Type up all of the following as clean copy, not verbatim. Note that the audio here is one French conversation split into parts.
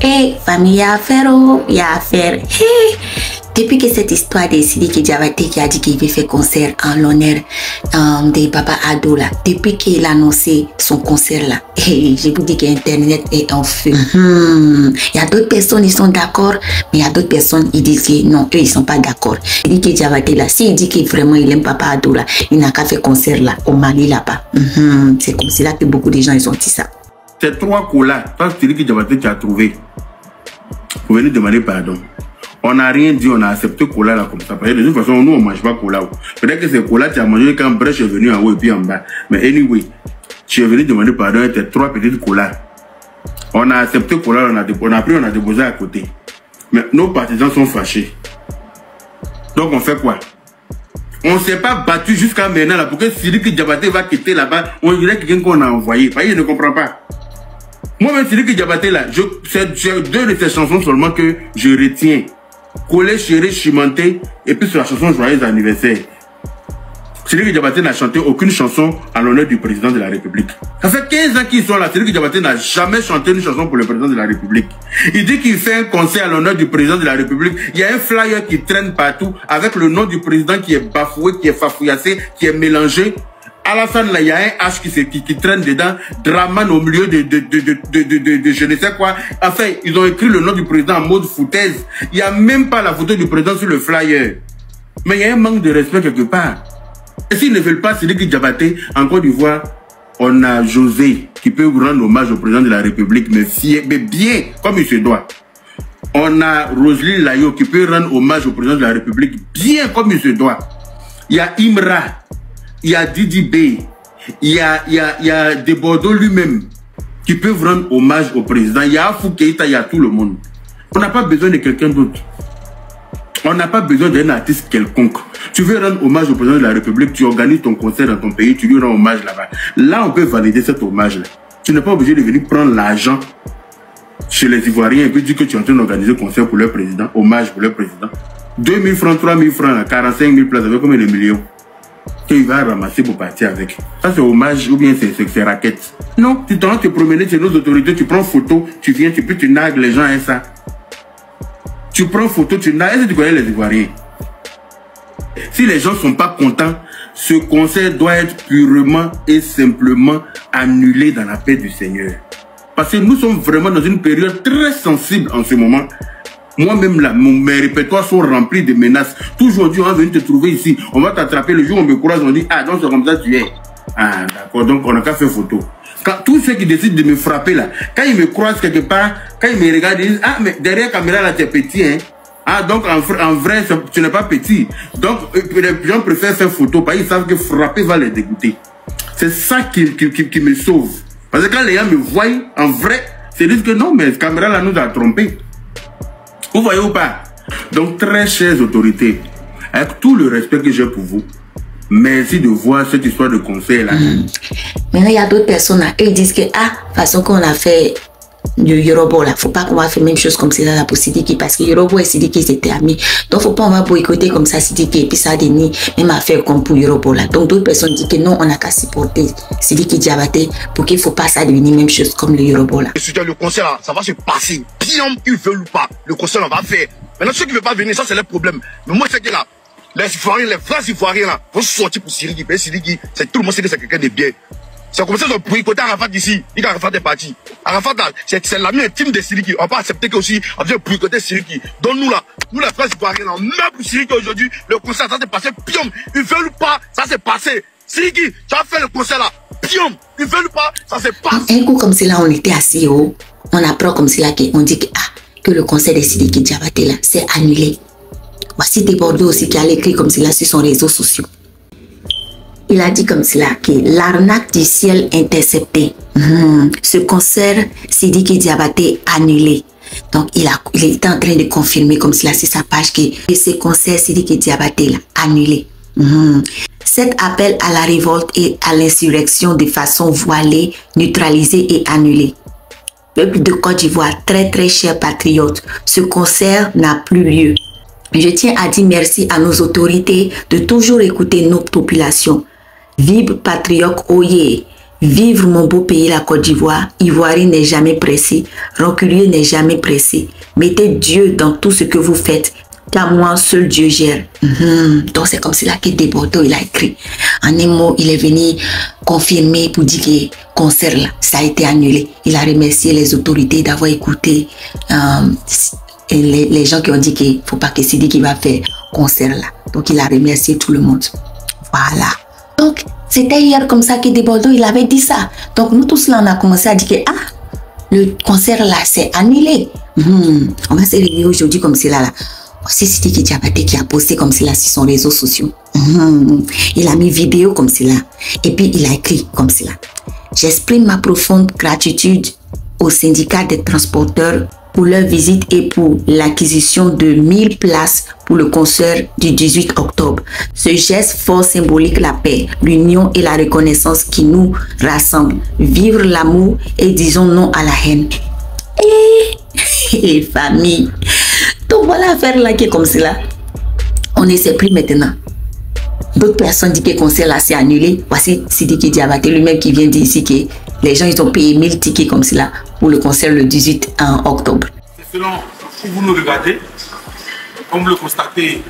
Eh, famille, il y a affaire, oh, il y a affaire. Hey. Depuis que cette histoire de Sidiki Diabaté qui a dit qu'il veut faire concert en l'honneur de Papa Ado là, depuis qu'il a annoncé son concert là, hey, je vous dis qu'Internet est en feu. Il y a d'autres personnes, ils sont d'accord, mais il y a d'autres personnes, ils disent que non, eux, ils sont pas d'accord. Sidiki Diabaté là, s'il dit que vraiment il aime Papa Ado là, il n'a qu'à faire concert là, au Mali là-bas. C'est comme cela que beaucoup de gens, ils ont dit ça. Ces trois colas, tant que Sidiki Diabaté tu as trouvé, vous venez demander pardon. On n'a rien dit, on a accepté cola là comme ça. Parce que de toute façon, nous on mange pas cola. Peut-être que c'est cola tu as mangé quand Brèche est venu en haut et puis en bas. Mais anyway, tu es venu demander pardon et tes trois petites colas. On a accepté cola, on a pris, on a déposé à côté. Mais nos partisans sont fâchés. Donc on fait quoi? On ne s'est pas battu jusqu'à maintenant là pour que Sidiki Diabaté va quitter là-bas. On dirait quelqu'un qu'on a envoyé. Parce qu'il ne comprend pas. Moi-même, Sidiki Diabaté là, c'est deux de ces chansons seulement que je retiens. Collé, chéri, chimenté, et puis sur la chanson Joyeux anniversaire. Sidiki Diabaté n'a chanté aucune chanson en l'honneur du président de la République. Ça fait 15 ans qu'ils sont là. Sidiki Diabaté n'a jamais chanté une chanson pour le président de la République. Il dit qu'il fait un concert à l'honneur du président de la République. Il y a un flyer qui traîne partout avec le nom du président qui est bafoué, qui est fafouillassé, qui est mélangé. Alassane, là, il y a un H qui traîne dedans, Draman au milieu de je ne sais quoi. Enfin, ils ont écrit le nom du président en mode foutaise. Il n'y a même pas la photo du président sur le flyer. Mais il y a un manque de respect quelque part. Et s'ils ne veulent pas Sidiki Diabaté, en Côte d'Ivoire, on a José qui peut rendre hommage au président de la République, mais bien, comme il se doit. On a Roselyne Layo qui peut rendre hommage au président de la République, bien comme il se doit. Il y a Imra. Il y a Didi B, il y a Debordo lui-même qui peuvent rendre hommage au président. Il y a Afou Keïta, il y a tout le monde. On n'a pas besoin de quelqu'un d'autre. On n'a pas besoin d'un artiste quelconque. Tu veux rendre hommage au président de la République, tu organises ton concert dans ton pays, tu lui rends hommage là-bas. Là, on peut valider cet hommage-là. Tu n'es pas obligé de venir prendre l'argent chez les Ivoiriens et puis dire que tu es en train d'organiser un concert pour leur président, hommage pour leur président. 2000 francs, 3000 francs, 45 000 places, avec combien de millions qu'il va ramasser pour partir avec. Ça c'est hommage ou bien c'est raquette. Non, tu t'en vas te promener chez nos autorités, tu prends photo, tu viens, tu nagues les gens et ça. Tu prends photo, tu nagues. Est-ce que tu connais les Ivoiriens? Si les gens ne sont pas contents, ce concert doit être purement et simplement annulé dans la paix du Seigneur. Parce que nous sommes vraiment dans une période très sensible en ce moment. Moi-même là, mes répertoires sont remplis de menaces. Toujours on dit, on va venir te trouver ici. On va t'attraper le jour où on me croise, on dit, ah, donc c'est comme ça tu es. Ah, d'accord, donc on n'a qu'à faire photo. Quand tous ceux qui décident de me frapper là, quand ils me croisent quelque part, quand ils me regardent, ils disent, ah, mais derrière la caméra là, tu es petit, hein. Ah, donc en vrai, tu n'es pas petit. Donc, les gens préfèrent faire photo parce qu'ils savent que frapper va les dégoûter. C'est ça qui me sauve. Parce que quand les gens me voient, en vrai, c'est disent que non, mais cette caméra là nous a trompés. Vous voyez ou pas? Donc, très chères autorités, avec tout le respect que j'ai pour vous, merci de voir cette histoire de concert là. Maintenant, il y a d'autres personnes là, eux ils disent que, ah, façon qu'on a fait le Yoruba là, faut pas qu'on va faire la même chose comme ça là pour Sidiki, parce que Yoruba et Sidiki c'était amis. Donc, faut pas on va boycotter comme ça Sidiki et puis ça dénie même affaire comme pour Yoruba là. Donc, d'autres personnes disent que non, on n'a qu'à supporter Sidiki Diabaté pour qu'il faut pas ça devenir même chose comme le Yoruba là. Le concert là, ça va se passer. Bien qu'ils veulent ou pas, le concert on va faire. Maintenant, ceux qui ne veulent pas venir, ça c'est leur problème. Mais moi, c'est que là, les Ivoiriens, les vrais Ivoiriens là, vont sortir pour Sidiki. Mais Sidiki, tout le monde sait que c'est quelqu'un de bien. C'est comme ça qu'ils ont boycotté Arafat d'ici. Il Arafat est parti. Arafat là, c'est l'ami intime de Sidiki. On va pas accepter qu'aussi, on vient boycotter Sidiki. Donc nous là, nous les vrais Ivoiriens là, même pour Sidiki aujourd'hui, le concert ça s'est passé, piom. Ils veulent ou pas, ça s'est passé. Sidiki, tu as fait le concert là, piom. Ils veulent ou pas, ça s'est passé. Un coup comme cela, on était assis haut. On apprend comme cela qu'on dit que, ah, que le concert de Sidiki Diabaté là, c'est annulé. Voici des Bordeaux aussi qui a écrit comme cela sur son réseau social. Il a dit comme cela que l'arnaque du ciel intercepté. Ce concert Sidiki Diabaté annulé. Donc il était en train de confirmer comme cela sur sa page que ce concert Sidiki Diabaté là annulé. Cet appel à la révolte et à l'insurrection de façon voilée, neutralisée et annulée. Peuple de Côte d'Ivoire, très très chers patriotes, ce concert n'a plus lieu. Je tiens à dire merci à nos autorités de toujours écouter nos populations. Vive patriote, oyez. Vivre mon beau pays, la Côte d'Ivoire. Ivoirien n'est jamais pressé. Rancunier n'est jamais pressé. Mettez Dieu dans tout ce que vous faites. Car moi, seul Dieu gère. Donc c'est comme cela que Desbordeaux, il a écrit. En un mot, il est venu confirmer pour dire que le concert là, ça a été annulé. Il a remercié les autorités d'avoir écouté les gens qui ont dit qu'il ne faut pas que Sidiki va faire concert là. Donc il a remercié tout le monde. Voilà. Donc c'était hier comme ça que Desbordeaux, il avait dit ça. Donc nous tous là, on a commencé à dire que le concert là, c'est annulé. On va se réveiller aujourd'hui comme cela là. C'est Sidiki Diabaté qui a posté comme cela sur son réseau social. Il a mis vidéo comme cela. Et puis il a écrit comme cela. J'exprime ma profonde gratitude au syndicat des transporteurs pour leur visite et pour l'acquisition de 1000 places pour le concert du 18 octobre. Ce geste fort symbolique la paix, l'union et la reconnaissance qui nous rassemblent. Vivre l'amour et disons non à la haine. Et famille. Donc voilà l'affaire là qui est comme cela. On ne sait plus maintenant. D'autres personnes disent que le concert là c'est annulé. Voici Sidiki Diabaté lui-même qui vient dire ici que les gens ils ont payé 1000 tickets comme cela pour le concert le 18 octobre. C'est selon où vous nous regardez. Comme vous le constatez,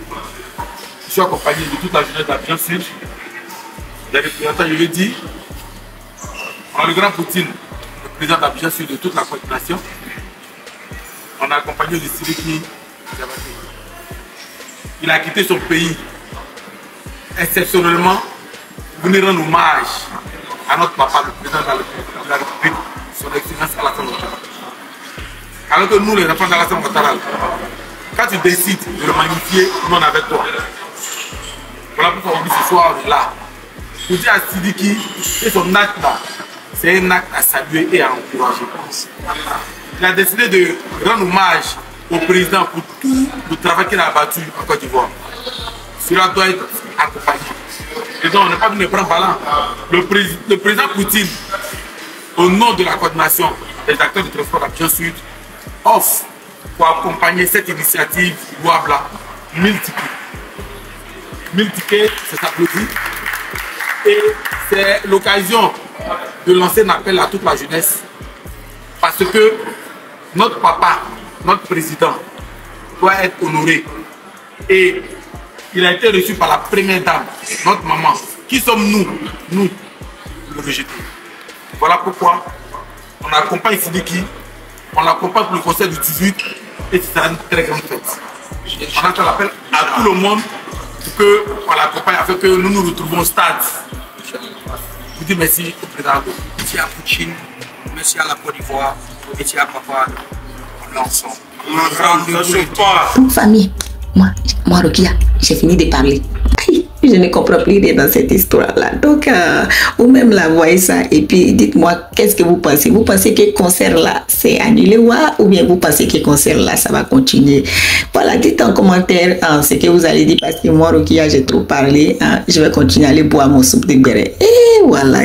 je suis accompagné de toute la jeunesse d'Abidjan Sud. Les représentants, je l'ai dit, on a le grand Poutine, le président d'Abidjan Sud de toute la coordination. On a accompagné de Sidiki Diabaté. Il a quitté son pays exceptionnellement pour venir rendre hommage à notre papa, le président de la République, son excellence Alassane Ouattara. Alors que nous, les enfants d'Alassane Ouattara, quand tu décides de le magnifier, nous on est avec toi. Voilà pourquoi on dit ce soir, on est là. Pour dire à Sidiki que son acte là, c'est un acte à saluer et à encourager. Il a décidé de rendre hommage au président pour tout le travail qu'il a abattu en Côte d'Ivoire. Cela doit être accompagné. Et donc, on n'est pas venu prendre ballon. Le président Poutine, au nom de la coordination des acteurs du transport d'Abidjan Sud, offre pour accompagner cette initiative louable 1000 tickets. 1000 tickets, ça s'applaudit. Et c'est l'occasion de lancer un appel à toute la jeunesse. Parce que notre papa, notre président, doit être honoré. Et il a été reçu par la première dame, notre maman. Qui sommes-nous? Nous, le rejeter. Voilà pourquoi on accompagne Sidiki, on l'accompagne pour le concert du 18 et c'est une très grande fête. On a fait l'appel à tout le monde pour qu'on l'accompagne afin que nous nous retrouvons au stade. Je vous dis merci au président. Merci à Poutine, merci à la Côte d'Ivoire, merci à papa, l'ensemble. Toute famille. Moi, Rokia, j'ai fini de parler. Je ne comprends plus rien dans cette histoire-là. Donc, vous-même la voyez ça et puis dites-moi, qu'est-ce que vous pensez? Vous pensez que le concert-là, c'est annulé ou bien vous pensez que le concert-là, ça va continuer? Voilà, dites en commentaire ce que vous allez dire parce que moi, Rokia, j'ai trop parlé. Je vais continuer à aller boire mon soupe de béret. Et voilà.